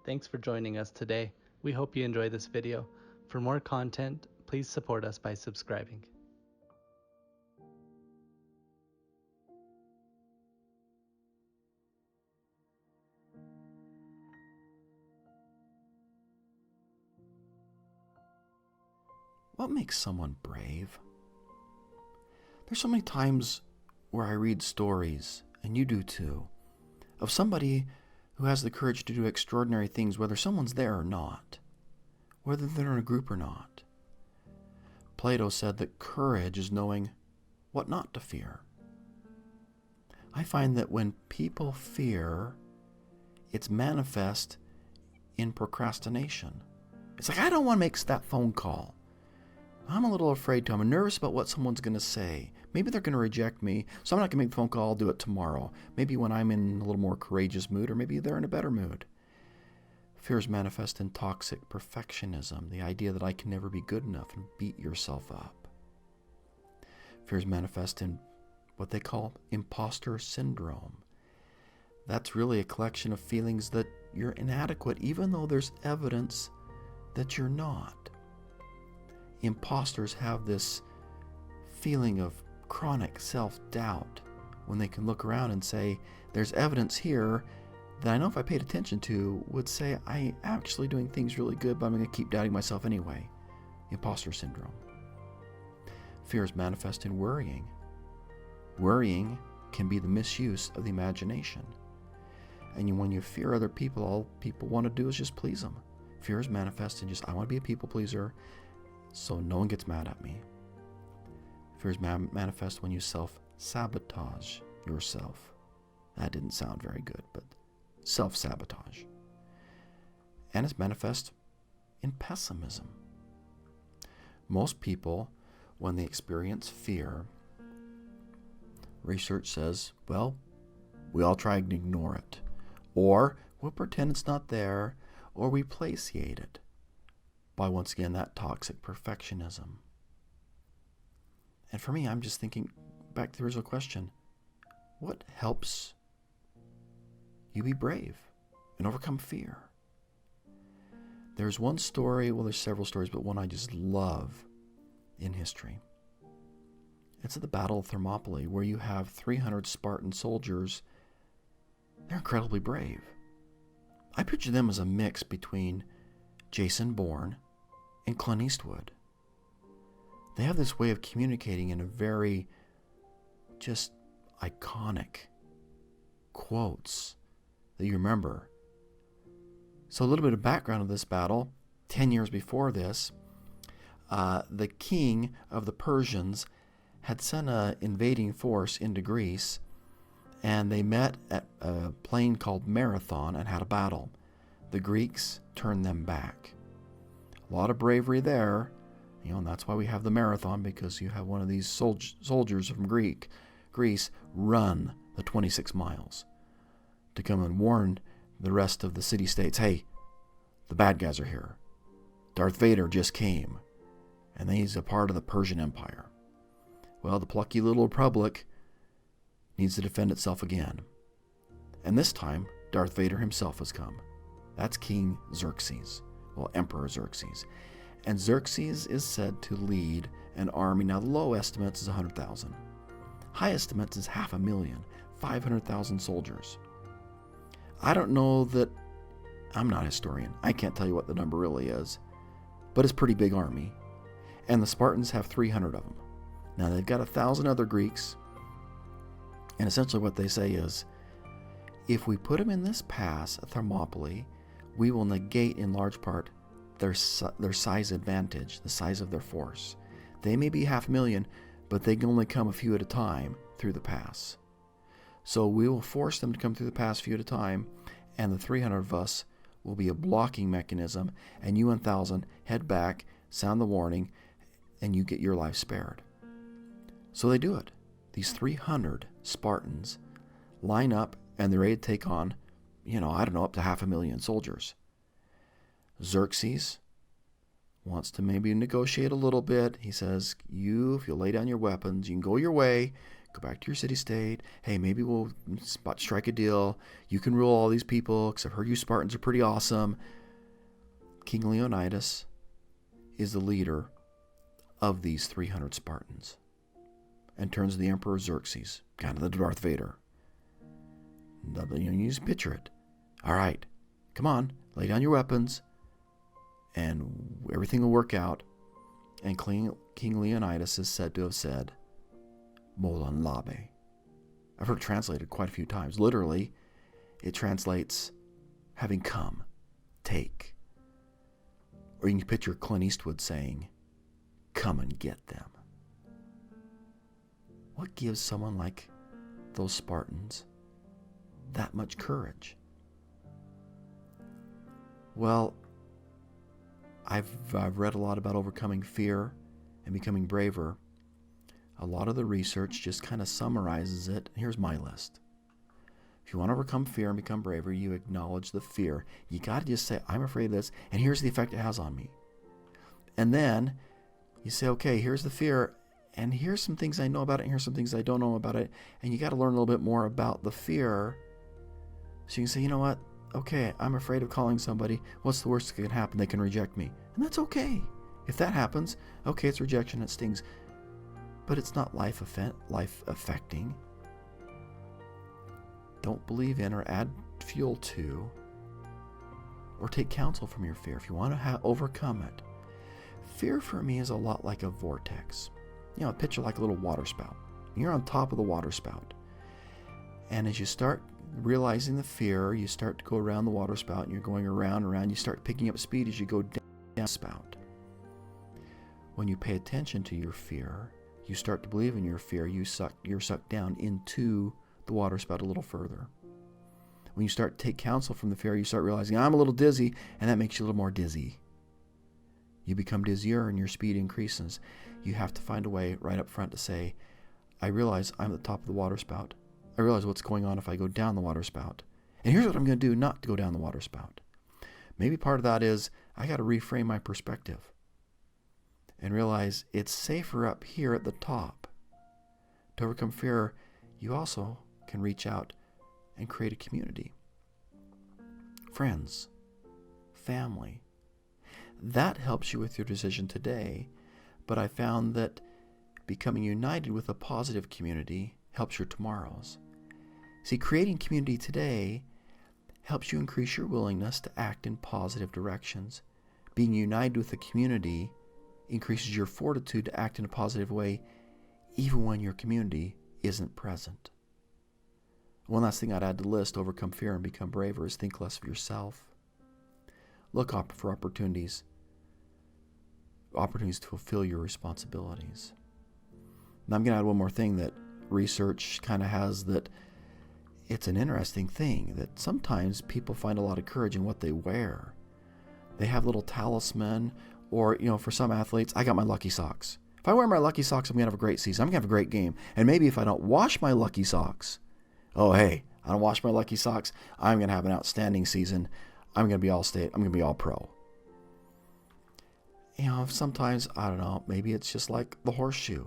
Thanks for joining us today. We hope you enjoy this video. For more content, please support us by subscribing. What makes someone brave? There's so many times where I read stories, and you do too, of somebody who has the courage to do extraordinary things, whether someone's there or not, whether they're in a group or not. Plato said that courage is knowing what not to fear. I find that when people fear, it's manifest in procrastination. It's like, I don't want to make that phone call. I'm a little afraid to. I'm nervous about what someone's going to say. Maybe they're going to reject me, so I'm not going to make the phone call. I'll do it tomorrow. Maybe when I'm in a little more courageous mood, or maybe they're in a better mood. Fears manifest in toxic perfectionism, the idea that I can never be good enough, and beat yourself up. Fears manifest in what they call imposter syndrome. That's really a collection of feelings that you're inadequate, even though there's evidence that you're not. Imposters have this feeling of chronic self-doubt when they can look around and say, there's evidence here that I know if I paid attention to would say I'm actually doing things really good, but I'm going to keep doubting myself anyway. Imposter syndrome. Fears manifest in worrying. Worrying can be the misuse of the imagination. And when you fear other people, all people want to do is just please them. Fears manifest in just, I want to be a people pleaser, so no one gets mad at me. Fears manifest when you self-sabotage yourself. That didn't sound very good, but self-sabotage. And it's manifest in pessimism. Most people, when they experience fear, research says, well, we all try and ignore it. Or we'll pretend it's not there, or we placiate it by, once again, that toxic perfectionism. And for me, I'm just thinking back to the original question, what helps you be brave and overcome fear? There's one story, well, there's several stories, but one I just love in history. It's at the Battle of Thermopylae, where you have 300 Spartan soldiers. They're incredibly brave. I picture them as a mix between Jason Bourne and Clint Eastwood. They have this way of communicating in a very just iconic quotes that you remember. So a little bit of background of this battle. 10 years before this, the king of the Persians had sent an invading force into Greece, and they met at a plain called Marathon and had a battle. The Greeks turned them back. A lot of bravery there, and that's why we have the marathon, because you have one of these soldiers from Greece run the 26 miles to come and warn the rest of the city-states, hey, the bad guys are here. Darth Vader just came, and he's a part of the Persian Empire. Well, the plucky little republic needs to defend itself again. And this time, Darth Vader himself has come. That's King Xerxes. Well, Emperor Xerxes. And Xerxes is said to lead an army. Now, the low estimates is 100,000. High estimates is 500,000, 500,000 soldiers. I don't know that, I'm not a historian. I can't tell you what the number really is. But it's a pretty big army. And the Spartans have 300 of them. Now, they've got 1,000 other Greeks. And essentially what they say is, if we put them in this pass at Thermopylae, we will negate in large part their size advantage, the size of their force. They may be 500,000, but they can only come a few at a time through the pass. So we will force them to come through the pass a few at a time, and the 300 of us will be a blocking mechanism, and you 1,000 head back, sound the warning, and you get your life spared. So they do it. These 300 Spartans line up, and they're ready to take on, up to 500,000 soldiers. Xerxes wants to maybe negotiate a little bit. He says, if you lay down your weapons, you can go your way, Go back to your city-state. Hey, maybe we'll strike a deal. You can rule all these people because I've heard you Spartans are pretty awesome. King Leonidas is the leader of these 300 Spartans and turns to the Emperor Xerxes, kind of the Darth Vader. You just picture it. All right, come on, lay down your weapons and everything will work out. And King Leonidas is said to have said, Molon Labe. I've heard it translated quite a few times. Literally, it translates having come, take. Or you can picture Clint Eastwood saying, come and get them. What gives someone like those Spartans that much courage? Well, I've read a lot about overcoming fear and becoming braver. A lot of the research just kind of summarizes it. Here's my list. If you want to overcome fear and become braver, you acknowledge the fear. You got to just say, I'm afraid of this, and here's the effect it has on me. And then you say, okay, here's the fear, and here's some things I know about it, and here's some things I don't know about it. And you got to learn a little bit more about the fear. So you can say, you know what? Okay, I'm afraid of calling somebody. What's the worst that can happen? They can reject me. And that's okay. If that happens, okay, it's rejection, it stings. But it's not life affecting. Don't believe in or add fuel to or take counsel from your fear if you want to overcome it. Fear for me is a lot like a vortex. Picture like a little water spout. You're on top of the water spout. And as you start realizing the fear, you start to go around the water spout and you're going around and around. You start picking up speed as you go down the spout. When you pay attention to your fear, you start to believe in your fear, you're sucked down into the water spout a little further. When you start to take counsel from the fear, you start realizing, I'm a little dizzy, and that makes you a little more dizzy. You become dizzier and your speed increases. You have to find a way right up front to say, I realize I'm at the top of the water spout. I realize what's going on if I go down the water spout. And here's what I'm going to do not to go down the water spout. Maybe part of that is I got to reframe my perspective and realize it's safer up here at the top. To overcome fear, you also can reach out and create a community. Friends, family. That helps you with your decision today, but I found that becoming united with a positive community helps your tomorrows. See, creating community today helps you increase your willingness to act in positive directions. Being united with a community increases your fortitude to act in a positive way even when your community isn't present. One last thing I'd add to the list, overcome fear and become braver, is think less of yourself. Look up for opportunities to fulfill your responsibilities. Now I'm going to add one more thing that research kind of has, that it's an interesting thing that sometimes people find a lot of courage in what they wear. They have little talisman, or, for some athletes, I got my lucky socks. If I wear my lucky socks, I'm going to have a great season. I'm going to have a great game. And maybe if I don't wash my lucky socks, I don't wash my lucky socks, I'm going to have an outstanding season. I'm going to be all state. I'm going to be all pro. Sometimes, I don't know, maybe it's just like the horseshoe.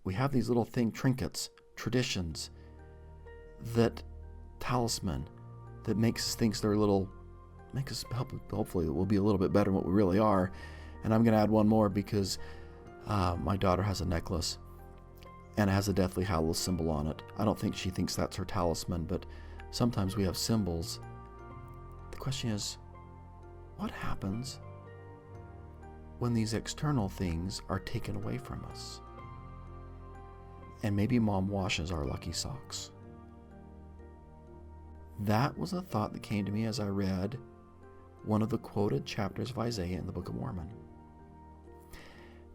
We have these little trinkets, traditions, talisman, that makes us think hopefully we'll be a little bit better than what we really are. And I'm going to add one more because my daughter has a necklace and it has a Deathly Hallows symbol on it. I don't think she thinks that's her talisman, but sometimes we have symbols. The question is, what happens when these external things are taken away from us? And maybe Mom washes our lucky socks. That was a thought that came to me as I read one of the quoted chapters of Isaiah in the Book of Mormon.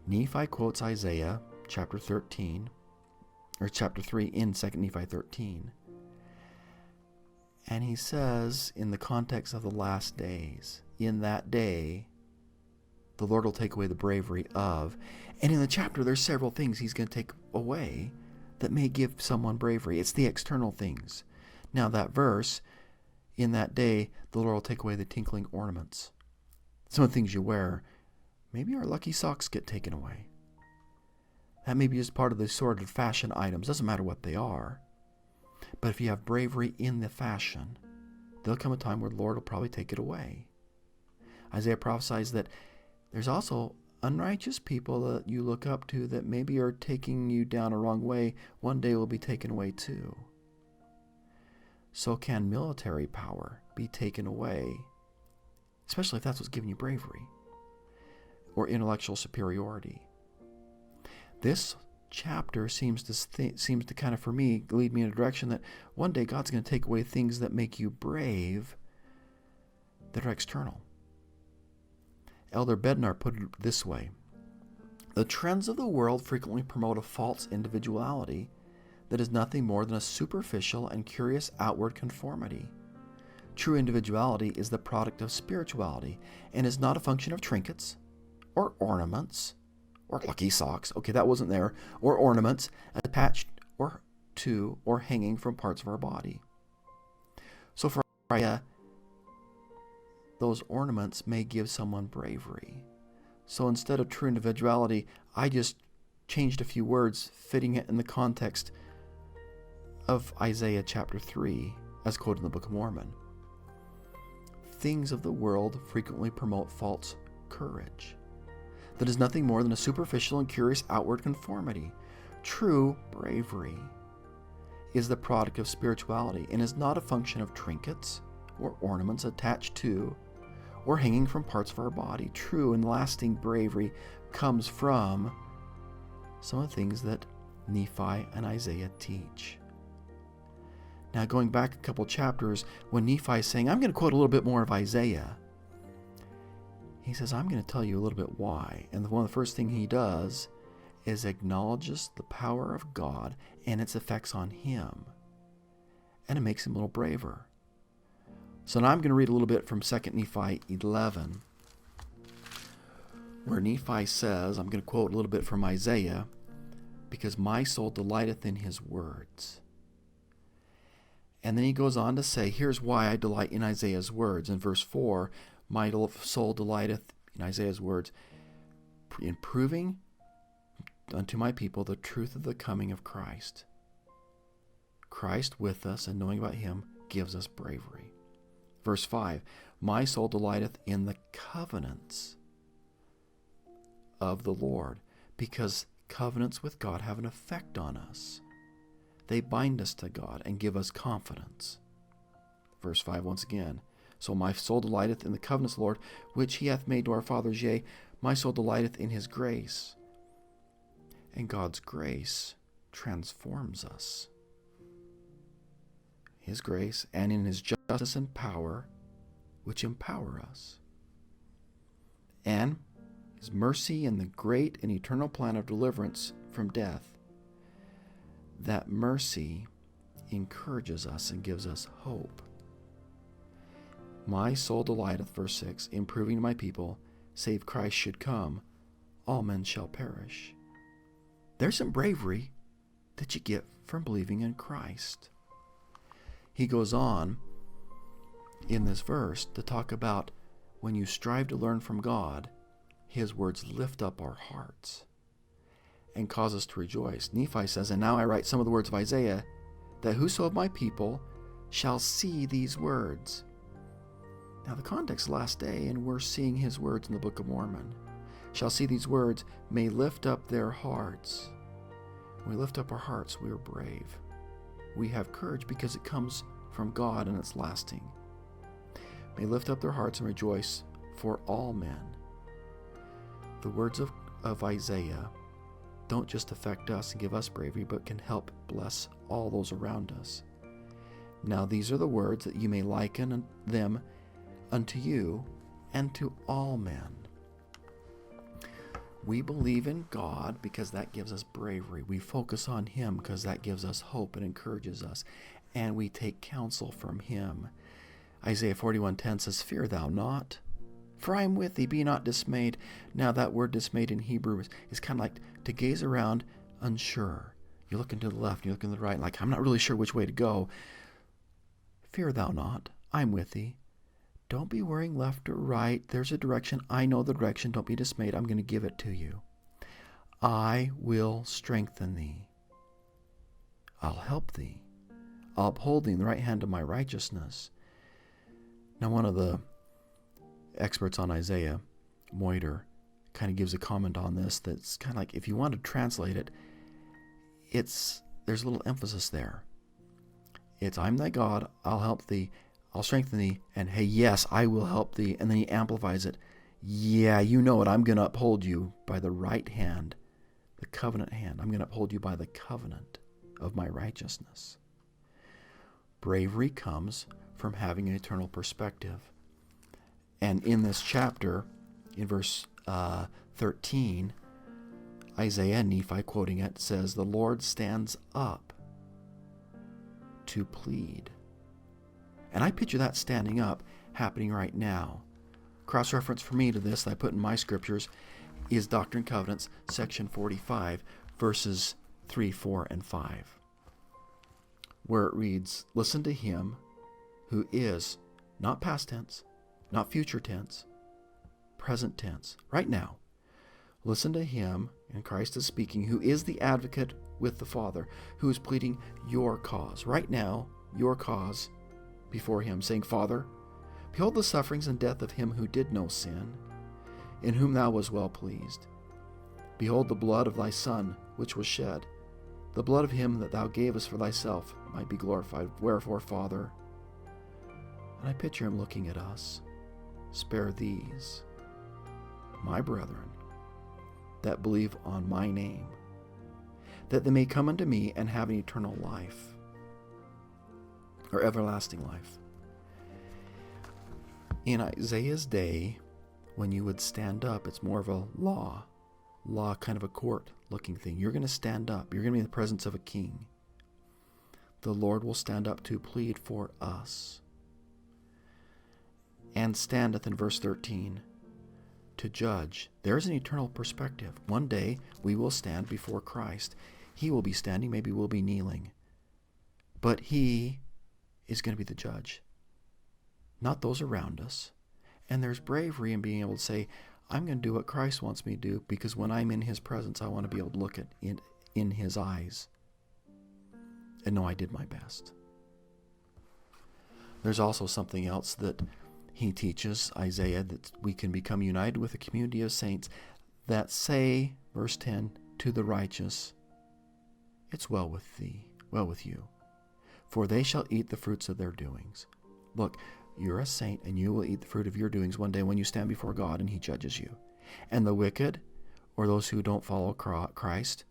Nephi quotes Isaiah chapter 3 in 2 Nephi 13. And he says, in the context of the last days, in that day, the Lord will take away the bravery of, and in the chapter there's several things he's going to take away that may give someone bravery. It's the external things. Now that verse, in that day, the Lord will take away the tinkling ornaments. Some of the things you wear, maybe our lucky socks get taken away. That may be just part of the assorted fashion items. Doesn't matter what they are. But if you have bravery in the fashion, there'll come a time where the Lord will probably take it away. Isaiah prophesies that there's also unrighteous people that you look up to that maybe are taking you down a wrong way. One day will be taken away too. So can military power be taken away, especially if that's what's giving you bravery or intellectual superiority? This chapter seems to kind of, for me, lead me in a direction that one day God's going to take away things that make you brave that are external. Elder Bednar put it this way: the trends of the world frequently promote a false individuality that is nothing more than a superficial and curious outward conformity. True individuality is the product of spirituality and is not a function of trinkets or ornaments or lucky socks, okay, that wasn't there, or ornaments attached or to or hanging from parts of our body. So for Isaiah, those ornaments may give someone bravery. So instead of true individuality, I just changed a few words, fitting it in the context of Isaiah chapter 3, as quoted in the Book of Mormon. Things of the world frequently promote false courage. That is nothing more than a superficial and curious outward conformity. True bravery is the product of spirituality and is not a function of trinkets or ornaments attached to or hanging from parts of our body. True and lasting bravery comes from some of the things that Nephi and Isaiah teach. Now, going back a couple chapters, when Nephi is saying, I'm going to quote a little bit more of Isaiah, he says, I'm going to tell you a little bit why. And one of the first things he does is acknowledges the power of God and its effects on him. And it makes him a little braver. So now I'm going to read a little bit from 2 Nephi 11, where Nephi says, I'm going to quote a little bit from Isaiah, because my soul delighteth in his words. And then he goes on to say, here's why I delight in Isaiah's words. In verse 4, my soul delighteth in Isaiah's words, in proving unto my people the truth of the coming of Christ. Christ with us and knowing about him gives us bravery. Verse 5, my soul delighteth in the covenants of the Lord, because covenants with God have an effect on us. They bind us to God and give us confidence. Verse 5 once again, so my soul delighteth in the covenants of the Lord, which he hath made to our fathers, yea, my soul delighteth in his grace. And God's grace transforms us. His grace, and in his justice and power, which empower us. And his mercy and the great and eternal plan of deliverance from death. That mercy encourages us and gives us hope. My soul delighteth, verse 6, in proving to my people, save Christ should come, all men shall perish. There's some bravery that you get from believing in Christ. He goes on in this verse to talk about when you strive to learn from God, his words lift up our hearts and cause us to rejoice. Nephi says, and now I write some of the words of Isaiah, that whoso of my people shall see these words. Now the context is last day, and we're seeing his words in the Book of Mormon. Shall see these words, may lift up their hearts. When we lift up our hearts, we are brave. We have courage because it comes from God and it's lasting. May lift up their hearts and rejoice for all men. The words of Isaiah don't just affect us and give us bravery, but can help bless all those around us. Now these are the words that you may liken them unto you and to all men. We believe in God because that gives us bravery. We focus on him because that gives us hope and encourages us. And we take counsel from him. Isaiah 41:10 says, fear thou not, for I am with thee, be not dismayed. Now that word dismayed in Hebrew is kind of like to gaze around unsure. You're looking to the left, you're looking to the right, like I'm not really sure which way to go. Fear thou not, I'm with thee. Don't be worrying left or right. There's a direction. I know the direction. Don't be dismayed. I'm going to give it to you. I will strengthen thee. I'll help thee. I'll uphold thee in the right hand of my righteousness. Now, one of the experts on Isaiah, Moiter, kind of gives a comment on this that's kind of like, if you want to translate it, there's a little emphasis there. It's, I'm thy God, I'll help thee, I'll strengthen thee, and hey, yes, I will help thee. And then he amplifies it. Yeah, you know it, I'm going to uphold you by the right hand, the covenant hand. I'm going to uphold you by the covenant of my righteousness. Bravery comes from having an eternal perspective. And in this chapter, in verse 13, Isaiah, Nephi quoting it, says, the Lord stands up to plead. And I picture that standing up happening right now. Cross-reference for me to this that I put in my scriptures is Doctrine and Covenants, section 45, verses 3, 4, and 5, where it reads, listen to him who is, not past tense, not future tense, present tense, right now. Listen to him, and Christ is speaking, who is the advocate with the Father, who is pleading your cause, right now, your cause before him, saying, Father, behold the sufferings and death of him who did no sin, in whom thou wast well pleased. Behold the blood of thy Son, which was shed, the blood of him that thou gavest for thyself might be glorified. Wherefore, Father, and I picture him looking at us, spare these, my brethren, that believe on my name, that they may come unto me and have an eternal life, or everlasting life. In Isaiah's day, when you would stand up, it's more of a law kind of a court-looking thing. You're going to stand up. You're going to be in the presence of a king. The Lord will stand up to plead for us. And standeth, in verse 13, to judge. There's an eternal perspective. One day we will stand before Christ. He will be standing, maybe we'll be kneeling. But he is going to be the judge, not those around us. And there's bravery in being able to say, I'm going to do what Christ wants me to do, because when I'm in his presence, I want to be able to look at it in his eyes and know I did my best. There's also something else that he teaches, Isaiah, that we can become united with a community of saints that say, verse 10, to the righteous, it's well with thee, well with you, for they shall eat the fruits of their doings. Look, you're a saint, and you will eat the fruit of your doings one day when you stand before God and he judges you. And the wicked, or those who don't follow Christ,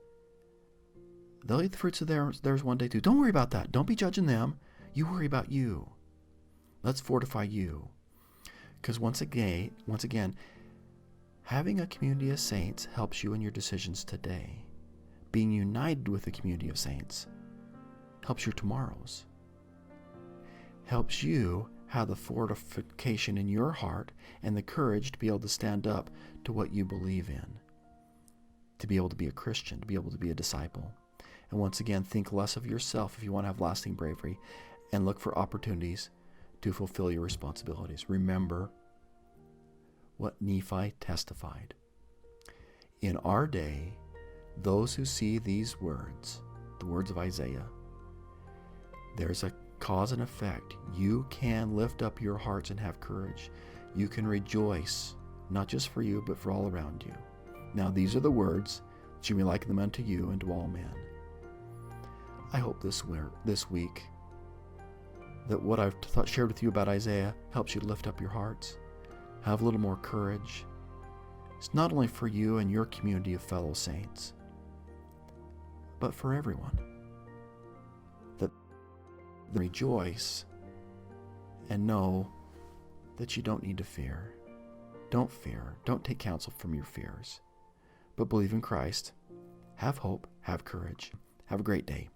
they'll eat the fruits of theirs one day too. Don't worry about that. Don't be judging them. You worry about you. Let's fortify you. Because once again, having a community of saints helps you in your decisions today. Being united with a community of saints helps your tomorrows. Helps you have the fortification in your heart and the courage to be able to stand up to what you believe in, to be able to be a Christian, to be able to be a disciple. And once again, think less of yourself if you want to have lasting bravery, and look for opportunities to fulfill your responsibilities. Remember what Nephi testified. In our day, those who see these words, the words of Isaiah, there's a cause and effect. You can lift up your hearts and have courage. You can rejoice, not just for you, but for all around you. Now, these are the words that you may liken them unto you and to all men. I hope this week that what I've shared with you about Isaiah helps you to lift up your hearts, have a little more courage. It's not only for you and your community of fellow saints, but for everyone. That they rejoice and know that you don't need to fear. Don't fear. Don't take counsel from your fears, but believe in Christ. Have hope. Have courage. Have a great day.